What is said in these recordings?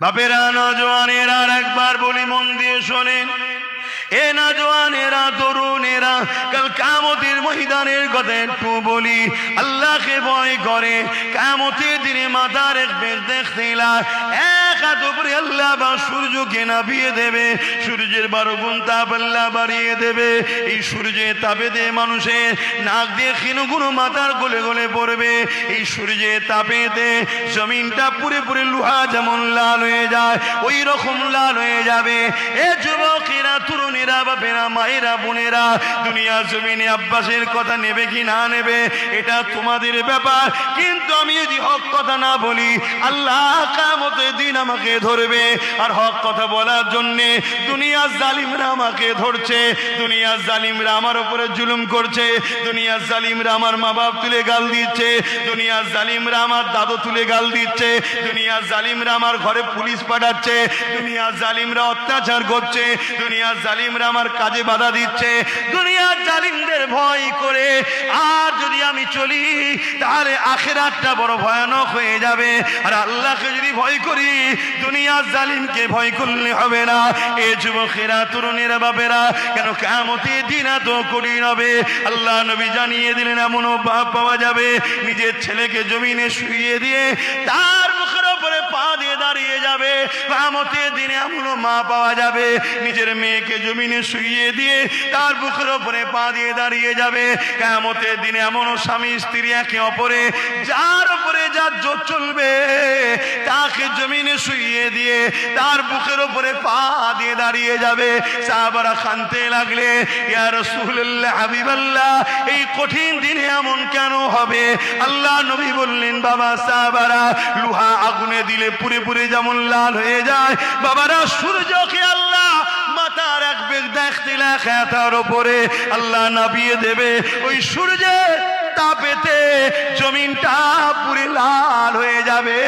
বাপেরা, নওজওয়ানেরা, আর একবার বলি মন দিয়ে শোনেন। এ নওজওয়ানেরা, তরুণেরা, কাল কিয়ামতের ময়দানের কথা একটু বলি। আল্লাহকে ভয় করে, কিয়ামতের দিনে মাথা রাখবে, দেখতে না এক হাত উপরে আল্লাহ বা সূর্যকে নামিয়ে দেবে, সূর্যের 12 গুণ তাপ আল্লাহ বাড়িয়ে দেবে। এই সূর্যের তাপেতে মানুষের নাক দিয়ে ক্ষীণগুলো মাথার গলে গলে পড়বে। এই সূর্যের তাপেতে জমিনটা পুরে পুরে লোহা যেমন লাল হয়ে যায়, ওই রকম লাল হয়ে যাবে। এ যুবকেরা, তরুণেরা, বাপেরা, মায়েরা, বোনেরা, দুনিয়া জমিনে আব্বাসের কথা নেবে কি না নেবে এটা তোমাদের ব্যাপার। কিন্তু আমি যদি হক কথা না বলি, আল্লাহ কিয়ামতের দিন আমাকে ধরবে। আর হক কথা বলার জন্যে দুনিয়ার জালিমরা আমাকে ধরছে, দুনিয়ার জালিমরা আমার উপরে জুলুম করছে, দুনিয়ার জালিমরা আমার মা বাপ তুলে গাল দিচ্ছে, দুনিয়ার জালিমরা আমার দাদু তুলে গাল দিচ্ছে, দুনিয়ার জালিমরা আমার ঘরে পুলিশ পাঠাচ্ছে, দুনিয়ার জালিমরা অত্যাচার করছে, দুনিয়ার জালিমরা আমার কাজে বাধা দিচ্ছে। দুনিয়ার জালিমদের ভয় করে আর যদি আমি চলি, তাহলে আখিরাতটা বড় ভয়ানক হয়ে যাবে। আর আল্লাহকে যদি ভয় করি, দুনিয়ার জালিমকে ভয় করলে হবে না। এ যুবকেরা, তরুণেরা, বাপেরা, কেন কিয়ামতের দিন এত কঠিন হবে? আল্লাহ নবী জানিয়ে দিলেন, এমনও বাপ পাওয়া যাবে নিজের ছেলেকে জমিনে শুইয়ে দিয়ে তার মুখের উপরে পা দিয়ে দাঁড়িয়ে যাবে। কিয়ামতের দিনে এমনও মা পাওয়া যাবে নিজের মেয়েকে জমিনে শুইয়ে দিয়ে তার বুকের উপরে পা দিয়ে দাঁড়িয়ে যাবে। কিয়ামতের দিনে এমনও স্বামী স্ত্রী একে অপরে যার উপরে যার জোর চলবে, তাকে জমিনে শুইয়ে দিয়ে তার বুকের উপরে পা দিয়ে দাঁড়িয়ে যাবে। সাহাবারা কাঁদতে লাগলে, ইয়া রাসূলুল্লাহ, হাবিবাল্লাহ, এই কঠিন দিনে এমন কেন হবে? আল্লাহ নবী বললেন, বাবা সাহাবারা, লোহা আগুনে দিলে পুরে পুরে যেমন লাল হয়ে যায়, বাবারা, সূর্যকে আল্লাহ মাথা রাখবে, দেখতে তার উপরে আল্লাহ নামিয়ে দেবে। ওই সূর্যের তাপেতে জমিনটা পুরে লাল হয়ে যাবে।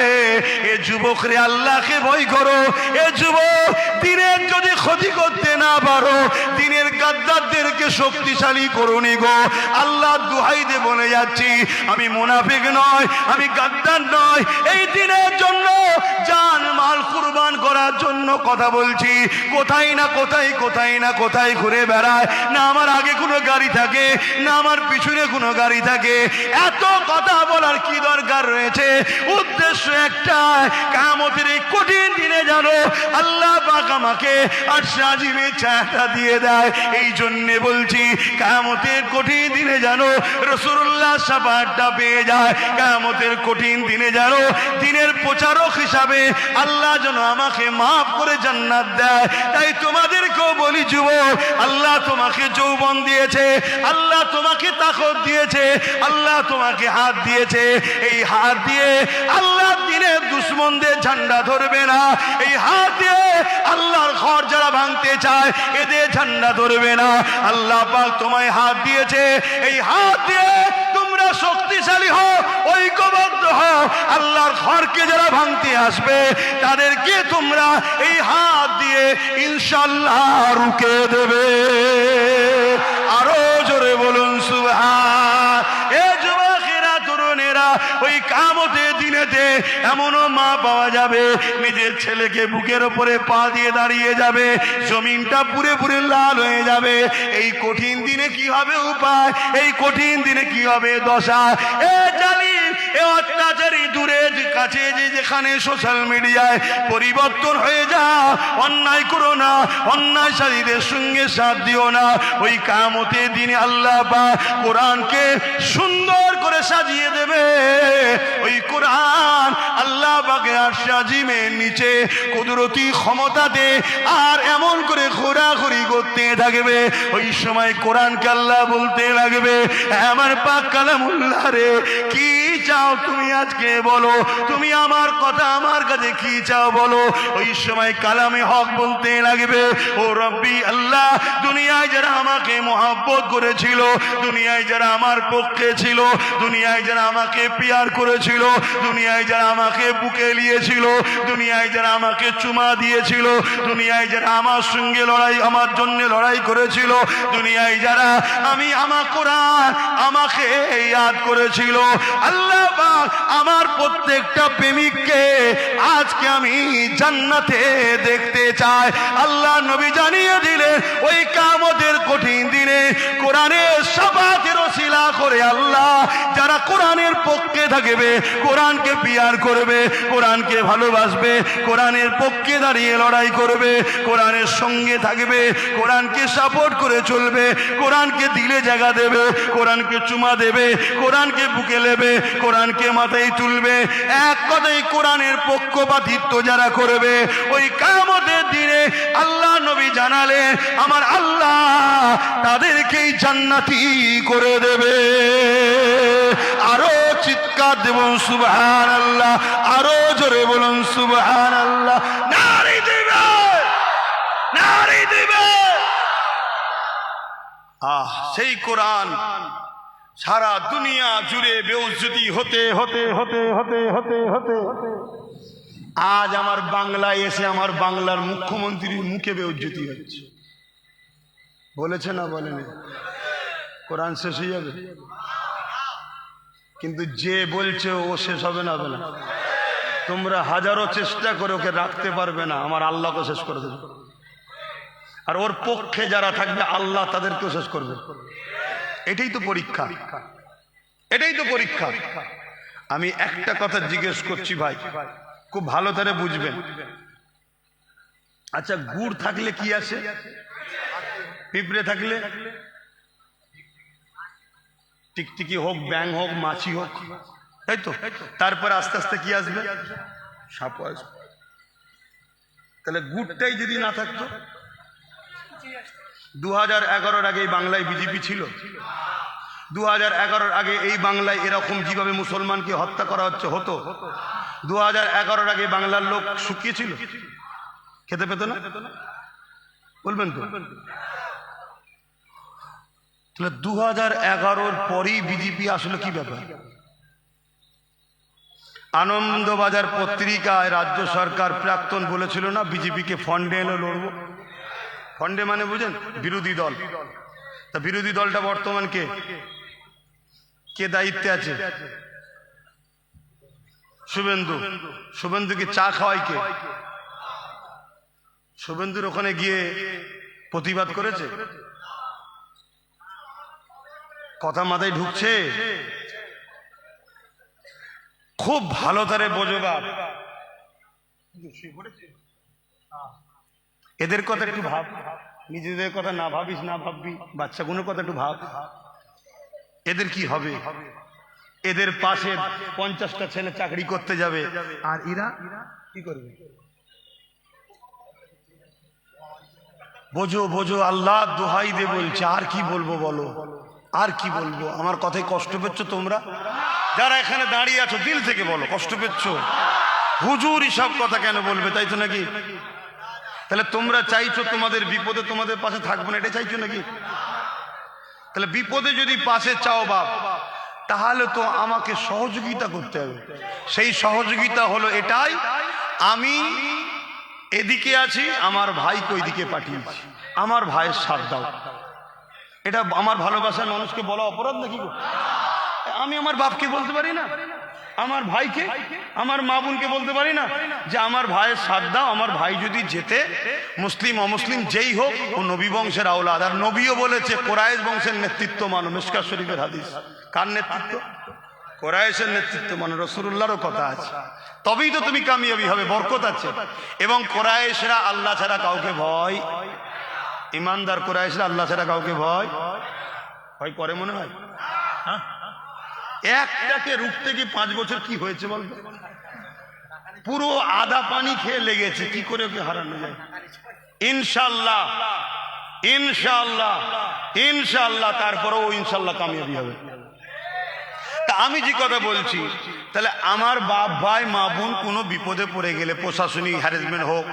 এ যুবক রে, আল্লাহকে ভয় করো। এ যুবক, দিনের যদি ক্ষতি করতে না পারো, দিনের গাদ্দারদেরকে শক্তিশালী করুনি গো। আল্লাহ দুহাই দিয়ে বলে যাচ্ছি, আমি মুনাফিক নয়, আমি গাদ্দার নয়। এই দিনের জন্য জান মাল কুরবান করার জন্য কথা বলছি। কোথায় না কোথায়, কোথায় না কোথায় ঘুরে বেড়ায়, না আমার আগে কোনো গাড়ি থাকে, না আমার পিছনে কোনো গাড়ি থাকে। এত কথা বলার কি দরকার রয়েছে? উদ্দেশ্য একটাই, কিয়ামতের এই কঠিন দিনে জানো আল্লাহ পাক আমাকে আরশে আজিমে ছায়াটা দিয়ে দেয়। এই জন্যে বলছি, কিয়ামতের কঠিন দিনে জানো রাসূলুল্লাহ শাফাআতটা পেয়ে যায়। কিয়ামতের কঠিন দিনে জানো দিনের প্রচারক হিসাবে আল্লাহ যেন আমাকে মাফ করে জান্নাত দেয়। তাই তোমাদেরকেও বলি, যুবক, আল্লাহ তোমাকে যৌবন দিয়েছে, আল্লাহ তোমাকে তাকত দিয়েছে, আল্লাহ তোমাকে হাত দিয়েছে। এই হাত দিয়ে আল্লাহ দিনের দুশমনদের ঝান্ডা ধরবে না। এই হাত দিয়ে আল্লাহর ঘর যারা ভাঙতে চায়, এদের ঝান্ডা ধরবে না। আল্লাহ পাক তোমায় হাত দিয়েছে, এই হাত দিয়ে তোমরা শক্তিশালী হও, ঐক্যবদ্ধ হও। আল্লাহর ঘরকে যারা ভাঙতে আসবে, তাদেরকে তোমরা এই হাত দিয়ে ইনশাআল্লাহ রুখে দেবে। আরো জোরে বলুন সুবহান। এ যুবকেরা, তরুণেরা, ওই কিয়ামতের দিনেতে এমনও মা পাওয়া যাবে নিজের ছেলেকে বুকের উপরে পা দিয়ে দাঁড়িয়ে যাবে, জমিনটা পুরে পুরে লাল হয়ে যাবে। এই কঠিন দিনে কি হবে উপায়? এই কঠিন দিনে কি হবে দশা? এ জালিম, এ অত্যাচারী, দূরে কাছে যেখানে সোশ্যাল মিডিয়ায় পরিবর্তন হয়ে যাও, অন্যায় করো না, অন্যায়কারীদের সঙ্গে সাথ দিও না। ওই কিয়ামতের দিনে আল্লাহ পাক কোরআনকে সুন্দর করে সাজিয়ে দেবে। ওই কোরআন আল্লাহ পাকের আরশে আজিমের নিচে কুদরতি ক্ষমতাতে আর এমন করে ঘোরাঘুরি করতে থাকবে। ওই সময় কোরআনকে আল্লাহ বলতে লাগবে, আমার পাক কালামুল্লাহ রে, কি চাও তুমি আজকে বলো, তুমি আমার কথা আমার কাছে কি চাও বলো। ওই সময় কালামে হক বলতে লাগবে, ও রব্বি আল্লাহ, দুনিয়ায় যারা আমাকে মহব্বত করেছিল, দুনিয়ায় যারা আমার পক্ষে ছিল, দুনিয়ায় যারা আমাকে পিয়ার করেছিল, দুনিয়ায় যারা আমাকে বুকে নিয়েছিল, দুনিয়ায় যারা আমাকে চুমা দিয়েছিল, দুনিয়ায় যারা আমার সঙ্গে লড়াই, আমার জন্য লড়াই করেছিল, দুনিয়ায় যারা আমার কোরআন আমাকে ইয়াদ করেছিল, আল্লাহ আল্লাহ পাক আমার প্রত্যেকটা প্রেমিককে আজকে আমি জান্নাতে দেখতে চাই। আল্লাহ নবী জানিয়ে দিলেন ওই কিয়ামতের কঠিন দিনে কোরআনের শাফাতের ওসিলা করে আল্লাহ যারা কোরআনের পক্ষে থাকবে, কোরআনকে পিয়ার করবে, কোরআনকে ভালোবাসবে, কোরআনের পক্ষে দাঁড়িয়ে লড়াই করবে, কোরআনের সঙ্গে থাকবে, কোরআনকে সাপোর্ট করে চলবে, কোরআনকে দিলে জায়গা দেবে, কোরআনকে চুমা দেবে, কোরআনকে বুকে নেবে, কোরআনকে মাথায় তুলবে, এক কথায় কোরআনের পক্ষপাতিত্ব যারা করবে ওই কিয়ামতের দিনে আল্লাহ নবী জানালেন আমার আল্লাহ তাদেরকেই জান্নাতি করে দেবে। আরো চিৎকার দেবন সুবহানাল্লাহ, আরো জোরে বলুন সুবহানাল্লাহ। নারী দিবে, নারী দিবে। সেই কোরআন সারা দুনিয়া জুড়ে বেইজ্জতি হতে হতে হতে হতে হতে হতে আজ আমার বাংলায় এসে আমার বাংলার মুখ্যমন্ত্রীর মুখে বেইজ্জতি হচ্ছে। বলেছে না বলেনি? কোরআন শেষ হয়ে যাবে, কিন্তু যে বলছে ও শেষ হবে না, হবে না। তোমরা হাজারো চেষ্টা করে ওকে রাখতে পারবে না, আমার আল্লাহকে শেষ করে দেবে। আর ওর পক্ষে যারা থাকবে আল্লাহ তাদেরকেও শেষ করবে। এটাই তো পরীক্ষা, এটাই তো পরীক্ষা। আমি একটা কথা জিজ্ঞেস করছি ভাই, খুব ভালো করে বুঝবেন। আচ্ছা, গুড় থাকলে কি আছে? পিঁপড়ে থাকলে টিকটিকি হোক, ব্যাং হোক, মাছি হোক, তাই তো? তারপরে আস্তে আস্তে কি আসবে? সাপ আসবে। তাহলে গুড়টাই যদি না থাকতো, 2011-র আগে এই বাংলায় বিজেপি ছিল, 2011-র আগে এই বাংলায় এরকম যেভাবে মুসলমানকে হত্যা করা হচ্ছে হতো, 2011-র আগে বাংলার লোক শুকিয়ে ছিল, খেতে পেত না? বলবেন তো? তাহলে 2011-র পরেই বিজেপি আসলে কি ব্যাপার? আনন্দবাজার পত্রিকায় রাজ্য সরকার প্রাক্তন বলেছিল না বিজেপিকে ফন্ডে এনে লড়বো। ফন্ডে মানে বুঝেন? বিরোধী দল। তা বিরোধী দলটা বর্তমান কে কে দায়িত্বে আছে? শুভেন্দু। শুভেন্দুকে চা খাওয়াই কে? শুভেন্দুর ওখানে গিয়ে প্রতিবাদ করেছে? কথা মাথায় ঢুকছে? খুব ভালো তারে বোঝো বাপ, এদের কথা একটু ভাব, নিজেদের কথা না ভাবিস, না ভাববি, বাচ্চাগুলোর কথা একটু ভাব। এদের কি হবে? এদের পাশে 50টা ছেলে চাকরি করতে যাবে, আর এরা কি করবে? বোঝো বোঝো, আল্লাহ দোহাই দে বলছে। আর কি বলবো বলো, আর কি বলবো? আমার কথায় কষ্ট পেচ্ছ তোমরা যারা এখানে দাঁড়িয়ে আছো? দিল থেকে বলো, কষ্ট পেচ্ছ? হুজুর সব কথা কেন বলবে, তাই তো নাকি? তাহলে তোমরা চাইছো তোমাদের বিপদে তোমাদের পাশে থাকবো না, এটা চাইছো নাকি? তাহলে বিপদে যদি পাশে চাও বাপ, তাহলে তো আমাকে সহযোগিতা করতে হবে। সেই সহযোগিতা হলো এটাই, আমি এদিকে আছি, আমার ভাইকে ওইদিকে পাঠিয়েছি, আমার ভাইয়ের সাথ দাও। এটা আমার ভালোবাসার মানুষকে বলা অপরাধ নাকি? আমি আমার বাপকে বলতে পারি না, আমার ভাইকে, আমার মা বোনকে বলতে পারি না যে আমার ভাইয়ের সাথ দাও? আমার ভাই যদি যেতে, মুসলিম অমুসলিম যেই হোক, ও নবী বংশের আওলাদ। আর নবীও বলেছে কোরাইশ বংশের নেতৃত্ব মানো, মিশকাত শরীফের হাদিস। কার নেতৃত্ব? কোরাইশের নেতৃত্ব মানো, রাসূলুল্লাহরও কথা আছে। তবেই তো তুমি কামিয়াবি হবে, বরকত আছে। এবং কোরাইশরা আল্লাহ ছাড়া কাউকে ভয়, ইমানদার কোরাইশরা আল্লাহ ছাড়া কাউকে ভয় ভয় করে মনে হয়? হ্যাঁ, একটাকে রুখতে গিয়ে 5 বছর কি হয়েছে বলতো? পুরো আদা পানি খেয়ে লেগেছে, কি করে ওকে হারানো যায়? ইনশাআল্লাহ, ইনশাআল্লাহ, ইনশাআল্লাহ, তারপরেও ইনশাআল্লাহ কামিয়াবি হবে। তা আমি যে কথা বলছি, তাহলে আমার বাপ ভাই মা বোন কোনো বিপদে পড়ে গেলে, প্রশাসনিক হ্যারাসমেন্ট হোক,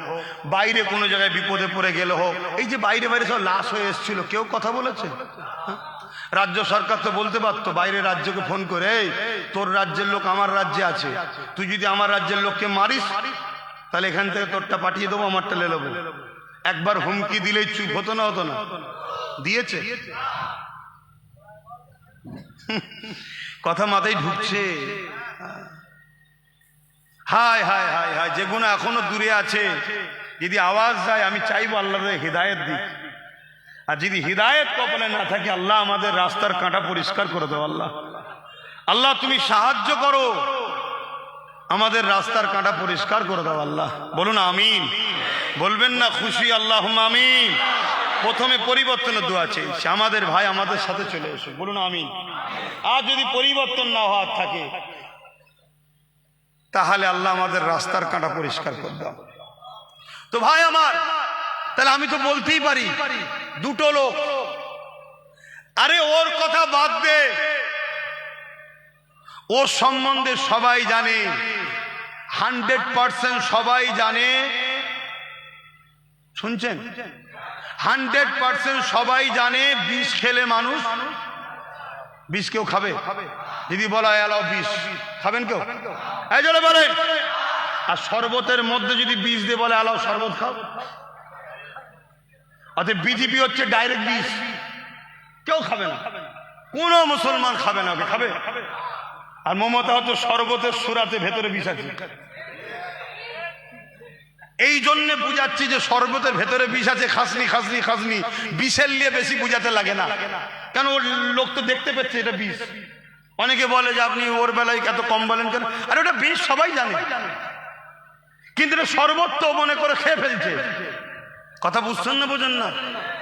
বাইরে কোনো জায়গায় বিপদে পড়ে গেলে হোক, এই যে বাইরে বাইরে সব লাশ হয়ে এসেছিল, কেউ কথা বলেছে? রাজ্য সরকার তো বলতে পারতো বাইরে রাজ্যকে ফোন করে, এই তোর রাজ্যের লোক আমার রাজ্যে আছে, তুই যদি আমার রাজ্যের লোককে মারিস তাহলে এখান থেকে তোরটা পাঠিয়ে দেবো, আমারটা লে নেবো। একবার হুমকি দিলেই চুপ হতো না? হতো না? দিয়েছে? কথা মাথায় ঢুকছে? হায় হায় হায় হায়, যেগুলো এখনো দূরে আছে যদি আওয়াজ যায়, আমি চাইবো আল্লাহ হিদায়ত দিক। আর যদি হিদায়ত কপালে না থাকে, আল্লাহ আমাদের রাস্তার কাঁটা পরিষ্কার করে দাও। আল্লাহ আল্লাহ তুমি সাহায্য করো, আমাদের রাস্তার কাঁটা পরিষ্কার করে দাও। আল্লাহ বলুন আমিন। বলবেন না খুশি আল্লাহুম্মা আমিন। প্রথমে পরিবর্তনের দোয়া চেয়েছি, আমাদের ভাই আমাদের সাথে চলে এসো, বলুন আমিন। আর যদি পরিবর্তন না হওয়ার থাকে, তাহলে আল্লাহ আমাদের রাস্তার কাঁটা পরিষ্কার করে দাও। তো ভাই আমার, তাহলে আমি তো বলতেই পারি দুটো লোক, আরে ওর কথা বাদ দে, ওর সম্বন্ধে সবাই জানে, 100% সবাই জানে। শুনছেন? 100% সবাই জানে বিষ খেলে মানুষ, বিষ কেউ খাবে? যদি বলা হয় এলাও বিষ, খাবেন কেউ? এই জন্য বলেন। আর শরবতের মধ্যে যদি বিষ দিয়ে বলে এলাও শরবত খাও, অর্থাৎ বিজেপি হচ্ছে ডাইরেক্ট বিষ, কেউ খাবে না, কোনো মুসলমান খাবে না, ওকে খাবে? আর মমতা হচ্ছে শরবতের সুরাতে ভেতরে বিষ আছে। এই জন্য বুঝাচ্ছি যে শরবতের ভেতরে বিষ আছে, খাসনি খাসনি খাসনি, বিষের নিয়ে বেশি বুঝাতে লাগে না, কেন ওর লোক তো দেখতে পাচ্ছে এটা বিষ। অনেকে বলে যে আপনি ওর বেলায় এত কম বলেন কেন? আর ওটা বিষ সবাই জানে, কিন্তু এটা শরবত তো মনে করে খেয়ে ফেলছে। কথা বুঝছেন না? বোঝেন না?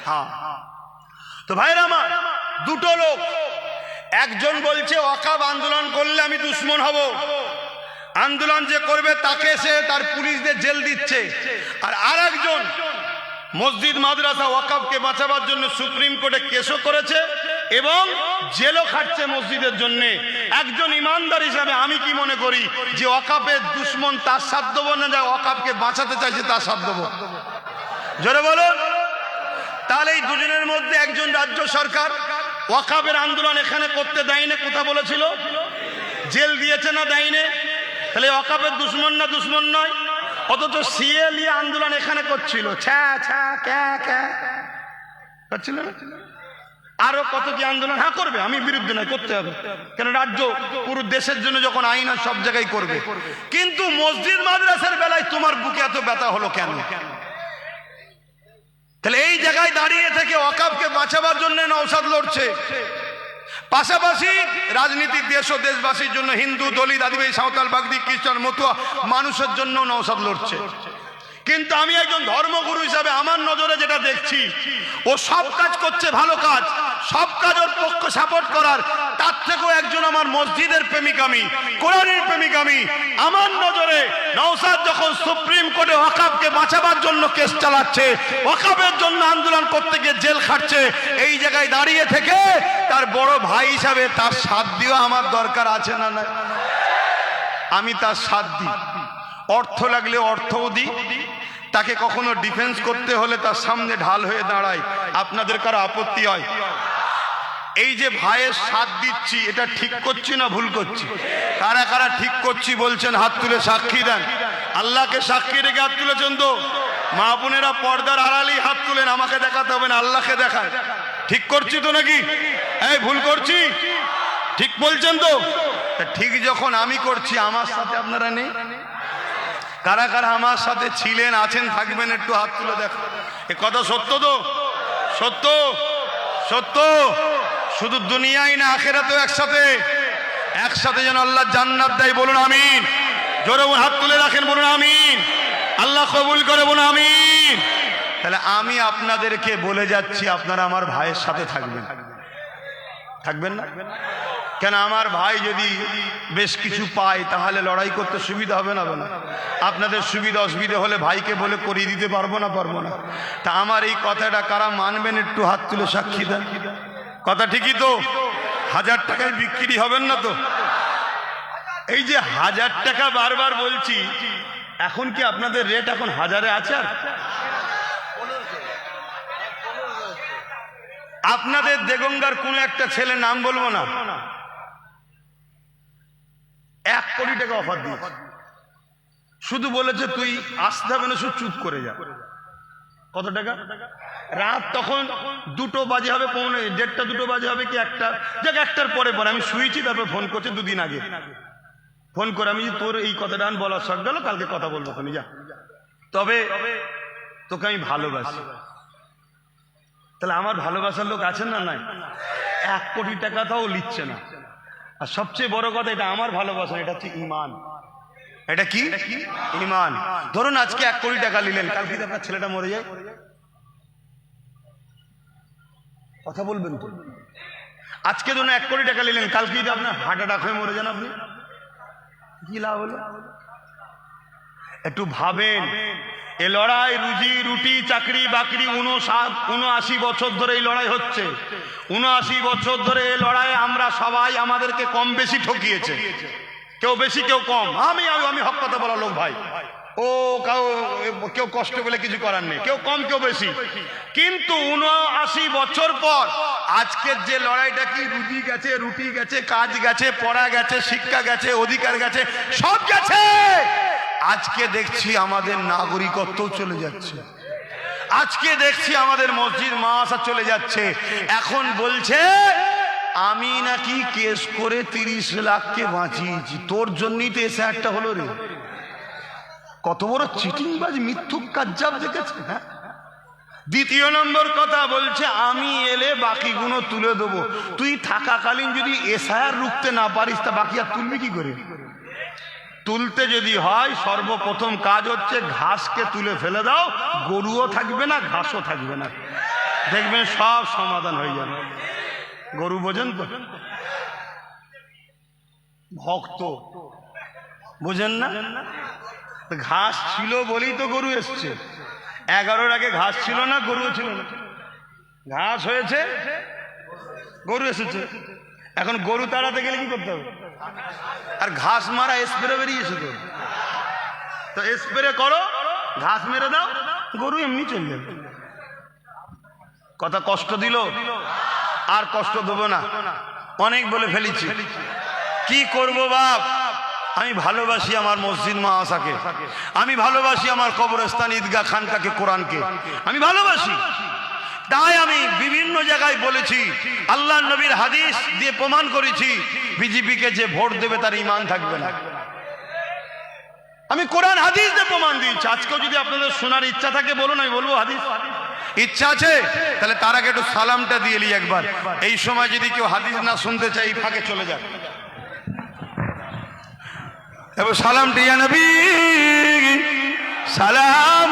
হ্যাঁ। তো ভাইরা আমার, দুটো লোক, একজন বলছে ওয়াকফ আন্দোলন করলে আমি দুশ্মন হব, আন্দোলন যে করবে তাকে সে তার পুলিশদের জেল দিচ্ছে। আর আরেকজন মসজিদ মাদ্রাসা ওয়াকফকে বাঁচাবার জন্য সুপ্রিম কোর্টে কেসও করেছে এবং জেলও খাটছে মসজিদের জন্য। একজন ইমানদার হিসাবে আমি কি মনে করি যে ওয়াকফের দুশ্মন তার সাথ দেবো না, যা ওয়াকফকে বাঁচাতে চাইছে তার সাথ দেবো? জোরে বলো। তাহলে এই দুজনের মধ্যে একজন রাজ্য সরকার ওয়াকফের আন্দোলন এখানে করতে দেয় না, কথা বলেছিল, জেল দিয়েছে না দেয়নি? তাহলে ওয়াকফের দুশ্মন না দুশ্মন নয়? অথচ সিএ নিয়ে আন্দোলন এখানে করছিল, করছিল না? আরো কত কি আন্দোলন হ্যাঁ করবে, আমি বিরুদ্ধে নয়, করতে হবে, কেন রাজ্য পুরো দেশের জন্য যখন আইন আর সব জায়গায় করবে। কিন্তু মসজিদ মাদ্রাসার বেলায় তোমার বুকে এত ব্যথা হলো কেন? তাহলে এই জায়গায় দাঁড়িয়ে থেকে ওয়াকফকে বাঁচাবার জন্য নওশাদ লড়ছে, পাশাপাশি রাজনীতির দেশ ও দেশবাসীর জন্য হিন্দু, দলিত, আদিবাসী, সাঁওতাল, বাগদি, খ্রিস্টান, মতুয়া মানুষের জন্য নওশাদ লড়ছে। কিন্তু আমি একজন ধর্মগুরু হিসাবে আমার নজরে যেটা দেখছি, ও সব কাজ করছে, ভালো কাজ, সব কাজ ওর পক্ষ সাপোর্ট করার, তার থেকেও একজন আমার মসজিদের প্রেমিক, আমি কোরআনের প্রেমিক। আমি আমার নজরে নওশাদ যখন সুপ্রিম কোর্টে ওয়াকফকে বাঁচাবার জন্য কেস চালাচ্ছে, ওয়াকফের জন্য আন্দোলন করতে গিয়ে জেল খাটছে, এই জায়গায় দাঁড়িয়ে থেকে তার বড় ভাই হিসাবে তার সাথ দিও আমার দরকার আছে না? না, আমি তার সাথ দিই, অর্থ লাগলে অর্থও দিই, তাকে কখনো ডিফেন্স করতে হলে তার সামনে ঢাল হয়ে দাঁড়ায়। আপনাদের কারো আপত্তি হয়? এই যে ভাইয়ের সাথ দিচ্ছি, এটা ঠিক করছি না ভুল করছি? কারা কারা ঠিক করছি বলছেন হাত তুলে সাক্ষী দেন। আল্লাহকে সাক্ষী রেখে হাত তুলেছেন তো? মা বোনেরা পর্দার আড়ালেই হাত তুলেন, আমাকে দেখাতে হবে না, আল্লাহকে দেখায়। ঠিক করছি তো নাকি? এই ভুল করছি? ঠিক বলছেন তো? ঠিক যখন আমি করছি, আমার সাথে আপনারা নেই? কারা কারা আমার সাথে ছিলেন, আছেন, থাকবেন, একটু হাত তুলে দেখো। এ কথা সত্য তো? সত্য? সত্য। শুধু দুনিয়ায় না, আখিরাতেও একসাথে, একসাথে যেন আল্লাহ জান্নাত দেয়, বলুন আমিন। জোরে হাত তুলে রাখেন, বলুন আমিন। আল্লাহ কবুল করে, বলুন আমিন। তাহলে আমি আপনাদেরকে বলে যাচ্ছি, আপনারা আমার ভাইয়ের সাথে থাকবেন, থাকবেন না? কেন? আমার ভাই যদি বেশ কিছু পায় তাহলে লড়াই করতে সুবিধা হবে না? আপনাদের সুবিধা অসুবিধা হলে ভাইকে বলে করিয়ে দিতে পারবো না? পারবো না? তা আমার এই কথাটা কারা মানবেন একটু হাত তুলে সাক্ষী দেন। কথা ঠিকই তো? 1000 টাকায় বিক্রি হবেন না তো? এই যে 1000 টাকা বারবার বলছি, এখন কি আপনাদের রেট এখন 1000-এ আছে? আর আপনাদের দেগঙ্গার কোন একটা ছেলে, নাম বলবো না, 1 কোটি টাকা অফার দিয়েছে, শুধু বলেছে তুই আসতে হবে না, শুধু চুপ করে যা। কত টাকা? রাত তখন 2টো বাজে হবে, 1:30 2টো বাজে হবে কি 1টা, যাক 1টার পরে পরে আমি শুয়েছি, তারপর ফোন করছে 2 দিন আগে, ফোন করে আমি তোর এই কথাটা বলার শখ গেল, কালকে কথা বলবো তুমি যা, তবে তোকে আমি ভালোবাসি। তাহলে আমার ভালোবাসার লোক আছেন না নাই? 1 কোটি টাকা তাও লিখছে না। আর সবচেয়ে বড় কথা, এটা আমার ভালোবাসা, এটা হচ্ছে ঈমান। এটা কি? ঈমান। ধরুন আজকে 1 কোটি টাকা নিলেন, কালকে যদি আপনার ছেলেটা মরে যায়, কথা বলবেন তো? আজকে ধরুন 1 কোটি টাকা নিলেন, কালকে যদি আপনার হার্ট অ্যাটাক হয়ে মরে যান, আপনি কি লাভ হলো? একটু ভাবেন। এ লড়াই রুজি রুটি চাকরি বাকরি 79 বছর ধরে এই লড়াই হচ্ছে। 79 বছর ধরে এই লড়াই আমরা সবাই আমাদেরকে কম বেশি ঠকিয়েছে, কেউ বেশি কেউ কম। আমি হক কথা বলা লোক ভাই, ও কেউ কষ্ট বলে কিছু করার নেই, কেউ কম কেউ বেশি। কিন্তু 79 বছর পর আজকের যে লড়াইটা, কি রুজি গেছে, রুটি গেছে, কাজ গেছে, পড়া গেছে, শিক্ষা গেছে, অধিকার গেছে, সব গেছে। আজকে দেখছি আমাদের নাগরিকত্ব চলে যাচ্ছে, আজকে দেখছি আমাদের মসজিদ মাদ্রাসা চলে যাচ্ছে। এখন বলছে আমি নাকি কেস করে 30 লাখকে বাঁচিয়েছি, তোর জন্যই তো এসে একটা হলো রে। কত বড় চিটিংবাজ, মিথ্যুক কাজ্জাব দেখেছে। হ্যাঁ, দ্বিতীয় নম্বর কথা বলছে আমি এলে বাকিগুলো তুলে দেবো। তুই থাকাকালীন যদি এসআইআর রুখতে না পারিস, তা বাকি আর তুলবি কি করে? তুলতে যদি হয়, সর্বপ্রথম কাজ হচ্ছে ঘাসকে তুলে ফেলে দাও, গরুও থাকবে না, ঘাসও থাকবে না, দেখবেন সব সমাধান হয়ে যাবে। গরু বোঝেন তো? ভক্ত বোঝেন না? ঘাস ছিল বলেই তো গরু এসছে। 11-র আগে ঘাস ছিল না, গরু ছিল না, ঘাস হয়েছে, গরু এসেছে। এখন গরু তাড়াতে গেলে কি করতে হবে? আর ঘাস মারা স্প্রে বেরিয়েছে তো স্প্রে করো, ঘাস মেরে দাও, গরু এমনি চলে যাবে। কথা কষ্ট দিল? আর কষ্ট দেবো না, অনেক বলে ফেলেছি। কি করব বাপ? আমি ভালোবাসি আমার মসজিদ মাদ্রাসাকে, আমি ভালোবাসি আমার কবরস্থান, ঈদগাহ, খানকাকে, কোরআনকে আমি ভালোবাসি। তাই আমি বিভিন্ন জায়গায় বলেছি, আল্লাহ নবীর হাদিস দিয়ে প্রমাণ করেছি, বিজেপিকে যে ভোট দেবে তার ঈমান থাকবে না। আমি কোরআন হাদিস দিয়ে প্রমাণ দিয়েছি। আজকেও যদি আপনাদের শোনার ইচ্ছা থাকে বলুন, আমি বলবো। হাদিস ইচ্ছা আছে? তাহলে তার আগে একটু সালামটা দিয়ে নি একবার। এই সময় যদি কেউ হাদিস না শুনতে চাই, এই ফাঁকে চলে যাক। এবার সালামটি ইয়া নবী সালাম